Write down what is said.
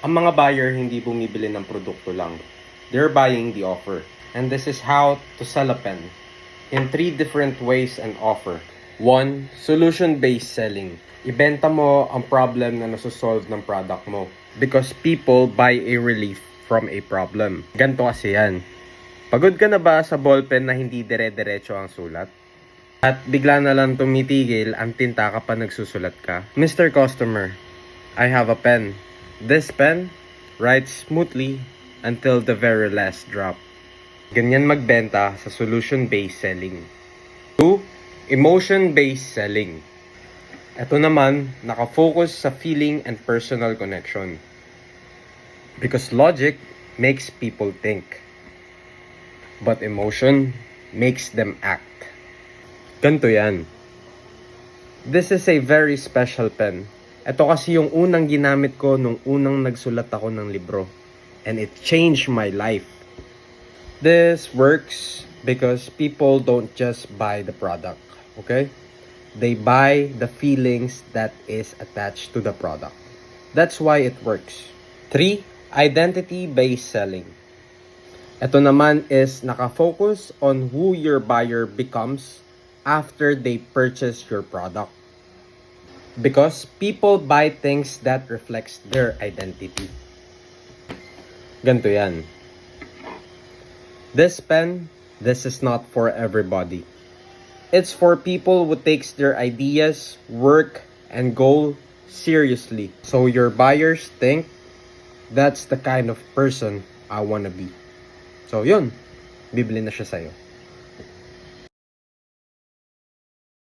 Ang mga buyer hindi bumibili ng produkto lang. They're buying the offer. And this is how to sell a pen in 3 different ways and offer. 1. Solution-based selling. Ibenta mo ang problem na nasusolve ng product mo. Because people buy a relief from a problem. Ganto kasi yan. Pagod ka na ba sa ballpen na hindi dire-diretso ang sulat? At bigla na lang tumitigil ang tinta kapag nagsusulat ka? Mr. Customer, I have a pen. This pen writes smoothly until the very last drop. Ganyan magbenta sa solution-based selling. 2. Emotion-based selling. Ito naman, nakafocus sa feeling and personal connection. Because logic makes people think. But emotion makes them act. Ganito yan. This is a very special pen. Ito kasi yung unang ginamit ko nung unang nagsulat ako ng libro. And it changed my life. This works because people don't just buy the product. Okay? They buy the feelings that is attached to the product. That's why it works. 3. Identity-based selling. Ito naman is nakafocus on who your buyer becomes after they purchase your product. Because people buy things that reflects their identity. Ganito yan. This pen, this is not for everybody. It's for people who takes their ideas, work, and goal seriously. So your buyers think, that's the kind of person I wanna be. So yun, bibili na siya sa'yo.